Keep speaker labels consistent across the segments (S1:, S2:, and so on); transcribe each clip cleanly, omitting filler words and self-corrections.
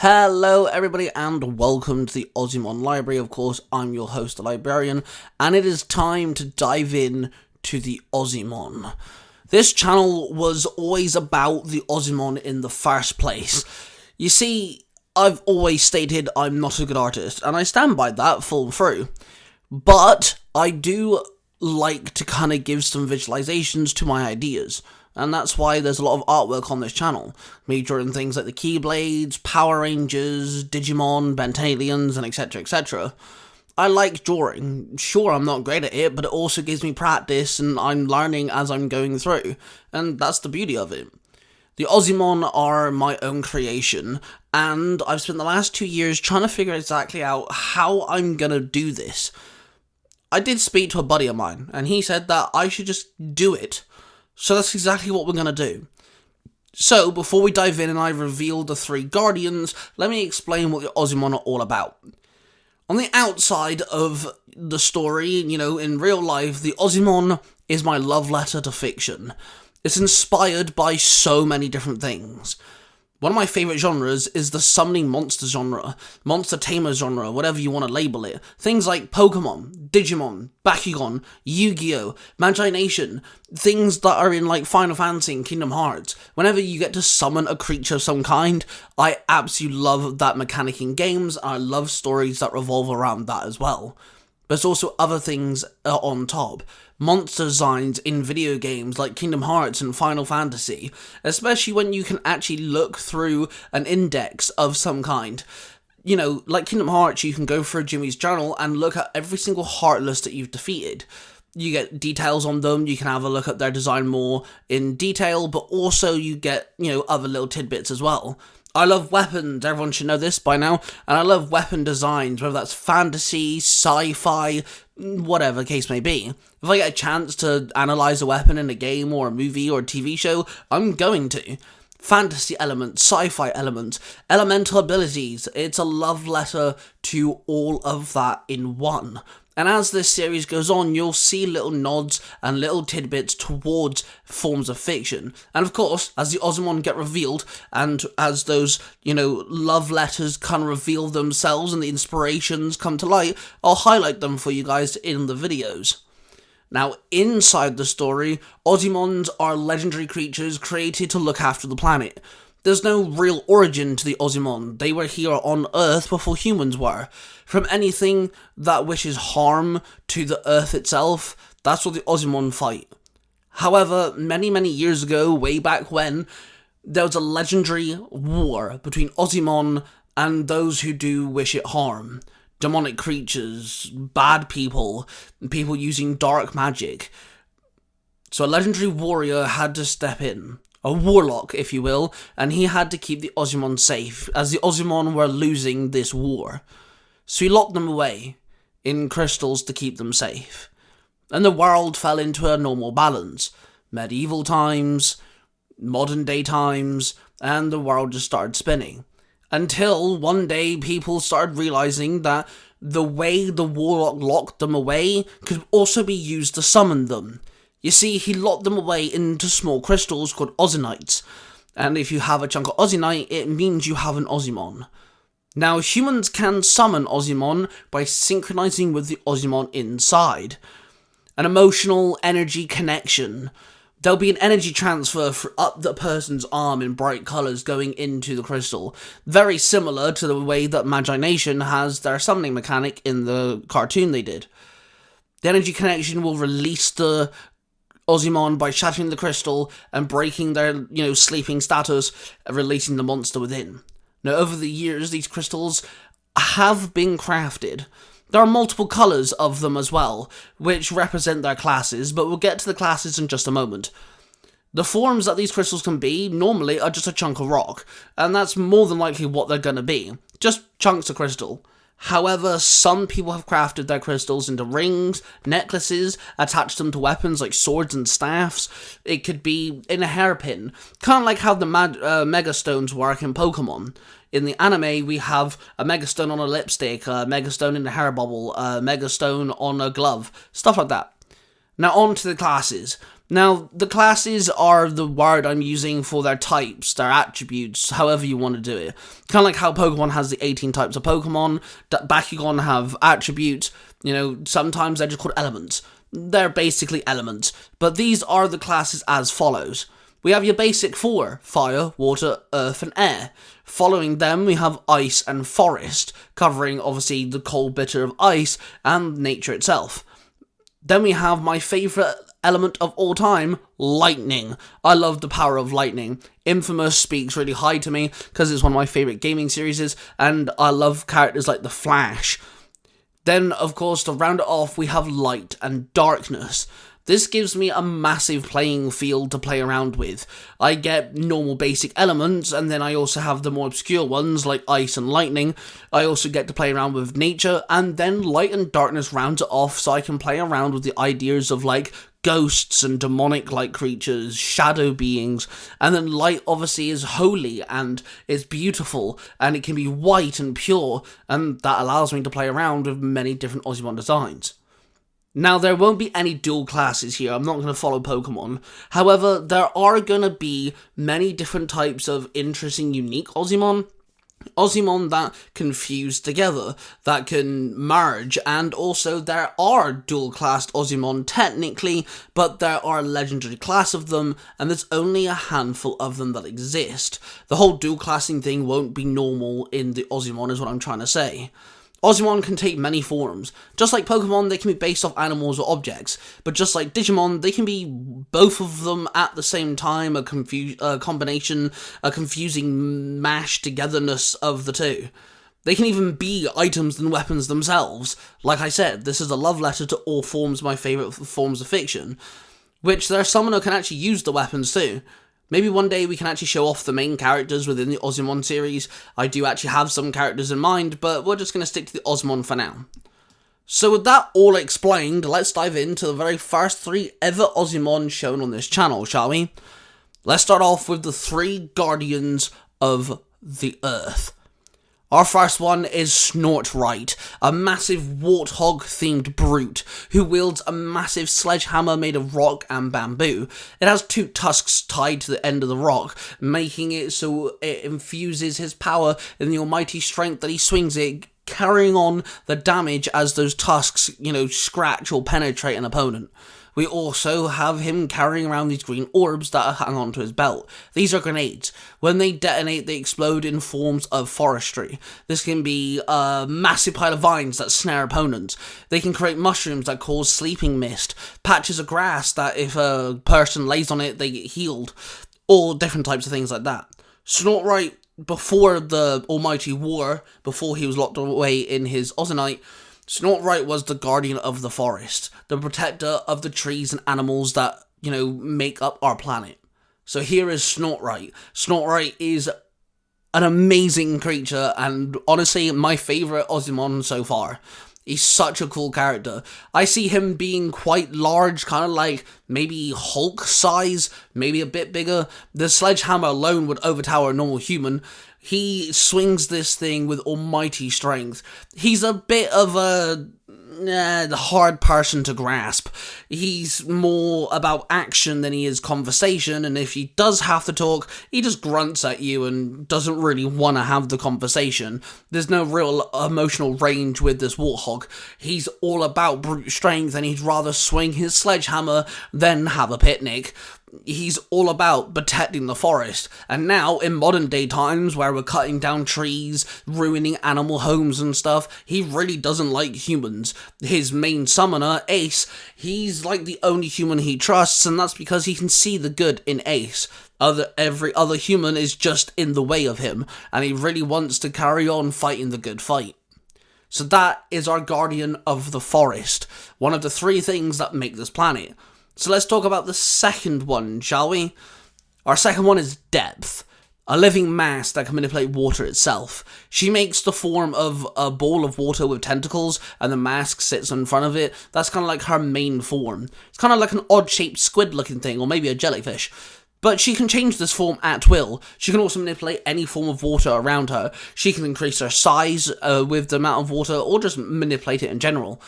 S1: Hello everybody and welcome to the Ozzimon Library. Of course, I'm your host, the Librarian, and it is time to dive in to the Ozzimon. This channel was always about the Ozzimon in the first place. You see, I've always stated I'm not a good artist, and I stand by that full through. But I do like to kind of give some visualizations to my ideas. And that's why there's a lot of artwork on this channel, me drawing things like the Keyblades, Power Rangers, Digimon, Bentalians, and etc, etc. I like drawing. Sure, I'm not great at it, but it also gives me practice and I'm learning as I'm going through, and that's the beauty of it. The Ozzimon are my own creation, and I've spent the last 2 years trying to figure exactly out how I'm gonna do this. I did speak to a buddy of mine, and he said that I should just do it. So that's exactly what we're going to do. So, before we dive in and I reveal the three Guardians, let me explain what the Ozzimon are all about. On the outside of the story, in real life, the Ozzimon is my love letter to fiction. It's inspired by so many different things. One of my favourite genres is the summoning monster genre, monster tamer genre, whatever you want to label it. Things like Pokemon, Digimon, Bakugan, Yu-Gi-Oh!, Magination, things that are in like Final Fantasy and Kingdom Hearts. Whenever you get to summon a creature of some kind, I absolutely love that mechanic in games, and I love stories that revolve around that as well. There's also other things on top. Monster designs in video games like Kingdom Hearts and Final Fantasy, especially when you can actually look through an index of some kind. Like Kingdom Hearts, you can go through Jimmy's journal and look at every single Heartless that you've defeated. You get details on them, you can have a look at their design more in detail, but also you get, other little tidbits as well. I love weapons, everyone should know this by now, and I love weapon designs, whether that's fantasy, sci-fi, whatever the case may be. If I get a chance to analyse a weapon in a game or a movie or a TV show, I'm going to. Fantasy elements, sci-fi elements, elemental abilities, it's a love letter to all of that in one. And as this series goes on, you'll see little nods and little tidbits towards forms of fiction. And of course, as the Ozzimon get revealed, and as those, love letters kind of reveal themselves and the inspirations come to light, I'll highlight them for you guys in the videos. Now, inside the story, Ozzimons are legendary creatures created to look after the planet. There's no real origin to the Ozzimon. They were here on Earth before humans were. From anything that wishes harm to the Earth itself, that's what the Ozzimon fight. However, many, many years ago, way back when, there was a legendary war between Ozzimon and those who do wish it harm. Demonic creatures, bad people, people using dark magic. So a legendary warrior had to step in. A warlock, if you will, and he had to keep the Ozzimon safe, as the Ozzimon were losing this war. So he locked them away in crystals to keep them safe. And the world fell into a normal balance. Medieval times, modern day times, and the world just started spinning. Until one day people started realizing that the way the warlock locked them away could also be used to summon them. You see, he locked them away into small crystals called Ozzinites, and if you have a chunk of Ozzonite, it means you have an Ozzimon. Now, humans can summon Ozzimon by synchronizing with the Ozzimon inside. An emotional energy connection. There'll be an energy transfer up the person's arm in bright colours going into the crystal. Very similar to the way that Magination has their summoning mechanic in the cartoon they did. The energy connection will release the Ozzimon by shattering the crystal and breaking their, sleeping status, releasing the monster within. Now, over the years, these crystals have been crafted. There are multiple colours of them as well, which represent their classes, but we'll get to the classes in just a moment. The forms that these crystals can be, normally, are just a chunk of rock, and that's more than likely what they're going to be. Just chunks of crystal. However, some people have crafted their crystals into rings, necklaces, attached them to weapons like swords and staffs. It could be in a hairpin, kind of like how the Mega Stones work in Pokemon. In the anime, we have a Mega Stone on a lipstick, a Mega Stone in a hair bubble, a Mega Stone on a glove, stuff like that. Now on to the classes. Now, the classes are the word I'm using for their types, their attributes, however you want to do it. Kind of like how Pokemon has the 18 types of Pokemon, Bakugan have attributes, sometimes they're just called elements. They're basically elements, but these are the classes as follows. We have your basic 4, fire, water, earth and air. Following them we have ice and forest, covering obviously the cold bitter of ice and nature itself. Then we have my favourite element of all time, lightning. I love the power of lightning. Infamous speaks really high to me because it's one of my favourite gaming series, and I love characters like the Flash. Then, of course, to round it off, we have light and darkness. This gives me a massive playing field to play around with. I get normal basic elements, and then I also have the more obscure ones like ice and lightning. I also get to play around with nature, and then light and darkness rounds it off so I can play around with the ideas of like ghosts and demonic-like creatures, shadow beings, and then light obviously is holy and is beautiful, and it can be white and pure, and that allows me to play around with many different Ozzimon designs. Now, there won't be any dual classes here, I'm not going to follow Pokemon. However, there are going to be many different types of interesting, unique Ozzimon. Ozzimon that can fuse together, that can merge, and also there are dual-classed Ozzimon technically, but there are a legendary class of them, and there's only a handful of them that exist. The whole dual-classing thing won't be normal in the Ozzimon is what I'm trying to say. Ozzimon can take many forms. Just like Pokemon, they can be based off animals or objects, but just like Digimon, they can be both of them at the same time, a combination, a confusing mash togetherness of the two. They can even be items and weapons themselves. Like I said, this is a love letter to all forms, my favourite forms of fiction, which their summoner can actually use the weapons too. Maybe one day we can actually show off the main characters within the Ozzimon series. I do actually have some characters in mind, but we're just going to stick to the Ozzimon for now. So with that all explained, let's dive into the very first 3 ever Ozzimon shown on this channel, shall we? Let's start off with the 3 Guardians of the Earth. Our first one is Snortright, a massive warthog-themed brute who wields a massive sledgehammer made of rock and bamboo. It has 2 tusks tied to the end of the rock, making it so it infuses his power in the almighty strength that he swings it, carrying on the damage as those tusks, scratch or penetrate an opponent. We also have him carrying around these green orbs that hang onto his belt. These are grenades. When they detonate, they explode in forms of forestry. This can be a massive pile of vines that snare opponents. They can create mushrooms that cause sleeping mist, patches of grass that if a person lays on it, they get healed, or different types of things like that. Snortright, before the almighty war, before he was locked away in his Ozzonite, Snortright was the guardian of the forest, the protector of the trees and animals that, make up our planet. So here is Snortright. Snortright is an amazing creature, and honestly, my favourite Ozzimon so far. He's such a cool character. I see him being quite large, kind of like maybe Hulk size, maybe a bit bigger. The sledgehammer alone would overtower a normal human. He swings this thing with almighty strength. He's a bit of a hard person to grasp. He's more about action than he is conversation, and if he does have to talk, he just grunts at you and doesn't really want to have the conversation. There's no real emotional range with this warthog. He's all about brute strength, and he'd rather swing his sledgehammer than have a picnic. He's all about protecting the forest, and now in modern day times where we're cutting down trees, ruining animal homes and stuff, he really doesn't like humans. His main summoner, Ace, he's like the only human he trusts, and that's because he can see the good in Ace. Every other human is just in the way of him, and he really wants to carry on fighting the good fight. So that is our guardian of the forest, one of the 3 things that make this planet. So let's talk about the second one, shall we? Our second one is Depth, a living mass that can manipulate water itself. She makes the form of a ball of water with tentacles, and the mask sits in front of it. That's kind of like her main form. It's kind of like an odd-shaped squid-looking thing, or maybe a jellyfish. But she can change this form at will. She can also manipulate any form of water around her. She can increase her size with the amount of water, or just manipulate it in general.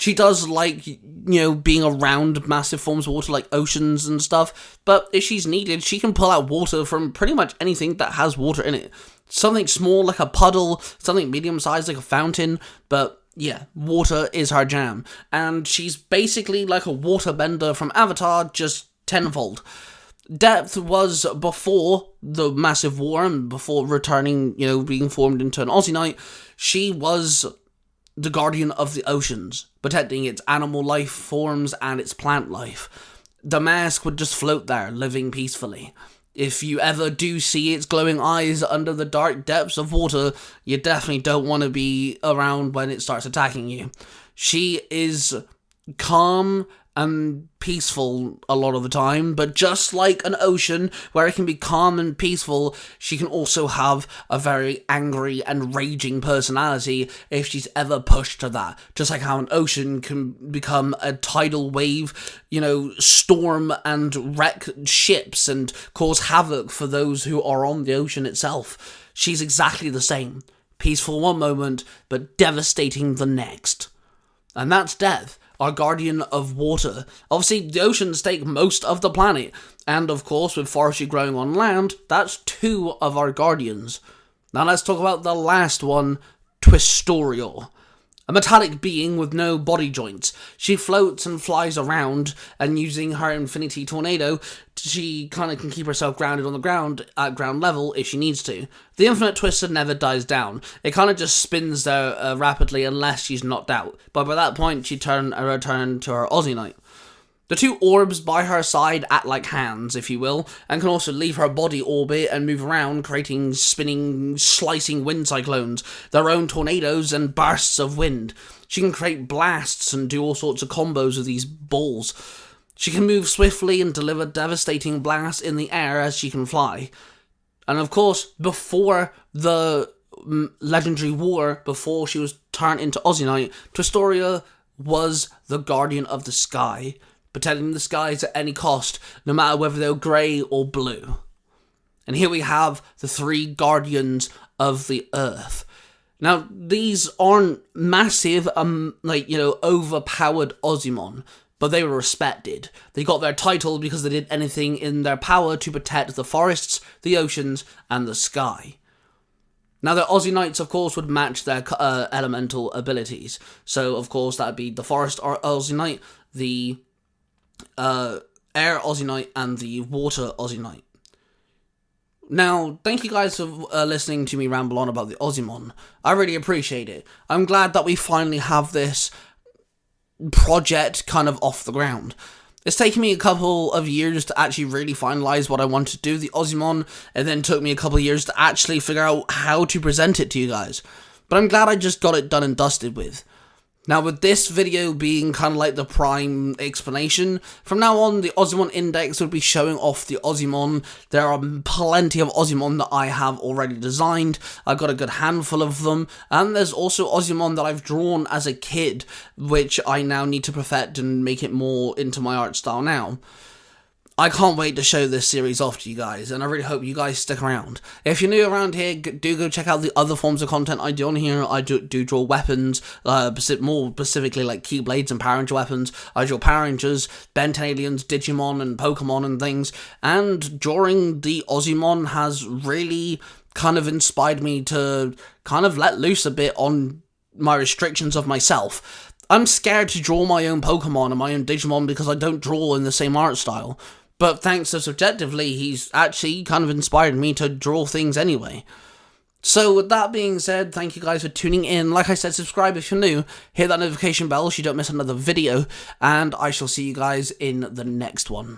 S1: She does like, being around massive forms of water like oceans and stuff, but if she's needed, she can pull out water from pretty much anything that has water in it. Something small like a puddle, something medium-sized like a fountain, but yeah, water is her jam. And she's basically like a waterbender from Avatar, just tenfold. Depth was before the massive war and before returning, being formed into an Ozziknight. She was the guardian of the oceans, protecting its animal life forms and its plant life. The mask would just float there, living peacefully. If you ever do see its glowing eyes under the dark depths of water, you definitely don't want to be around when it starts attacking you. She is calm and peaceful a lot of the time, but just like an ocean where it can be calm and peaceful, she can also have a very angry and raging personality if she's ever pushed to that. Just like how an ocean can become a tidal wave, storm and wreck ships and cause havoc for those who are on the ocean itself. She's exactly the same. Peaceful one moment, but devastating the next. And that's Death, our guardian of water. Obviously, the oceans take most of the planet, and of course, with forestry growing on land, that's 2 of our guardians. Now let's talk about the last one, Twistorial. A metallic being with no body joints. She floats and flies around, and using her Infinity Tornado, she kind of can keep herself grounded on the ground at ground level if she needs to. The Infinite Twister never dies down. It kind of just spins there rapidly unless she's knocked out. But by that point, she returned to her Ozziknight. The 2 orbs by her side act like hands, if you will, and can also leave her body orbit and move around, creating spinning, slicing wind cyclones, their own tornadoes and bursts of wind. She can create blasts and do all sorts of combos with these balls. She can move swiftly and deliver devastating blasts in the air as she can fly. And of course, before the legendary war, before she was turned into Ozziknight, Twistoria was the guardian of the sky, protecting the skies at any cost, no matter whether they were grey or blue. And here we have the 3 guardians of the earth. Now, these aren't massive, overpowered Ozzimon, but they were respected. They got their title because they did anything in their power to protect the forests, the oceans, and the sky. Now, the Ozziknights, of course, would match their elemental abilities. So, of course, that would be the Forest Ozziknight, the Air Ozziknight, and the Water Ozziknight. Now, thank you guys for listening to me ramble on about the Ozzimon. I really appreciate it. I'm glad that we finally have this project kind of off the ground. It's taken me a couple of years to actually really finalize what I want to do, the Ozzimon, and then took me a couple of years to actually figure out how to present it to you guys. But I'm glad I just got it done and dusted with. Now, with this video being kind of like the prime explanation, from now on, the Ozzimon Index would be showing off the Ozzimon. There are plenty of Ozzimon that I have already designed. I've got a good handful of them, and there's also Ozzimon that I've drawn as a kid, which I now need to perfect and make it more into my art style now. I can't wait to show this series off to you guys, and I really hope you guys stick around. If you're new around here, do go check out the other forms of content I do on here. I do draw weapons, more specifically like Keyblades and Power Ranger weapons. I draw Power Rangers, Ben 10 Aliens, Digimon, and Pokemon and things. And drawing the Ozzimon has really kind of inspired me to kind of let loose a bit on my restrictions of myself. I'm scared to draw my own Pokemon and my own Digimon because I don't draw in the same art style. But thanks to Subjectively, he's actually kind of inspired me to draw things anyway. So with that being said, thank you guys for tuning in. Like I said, subscribe if you're new, hit that notification bell so you don't miss another video, and I shall see you guys in the next one.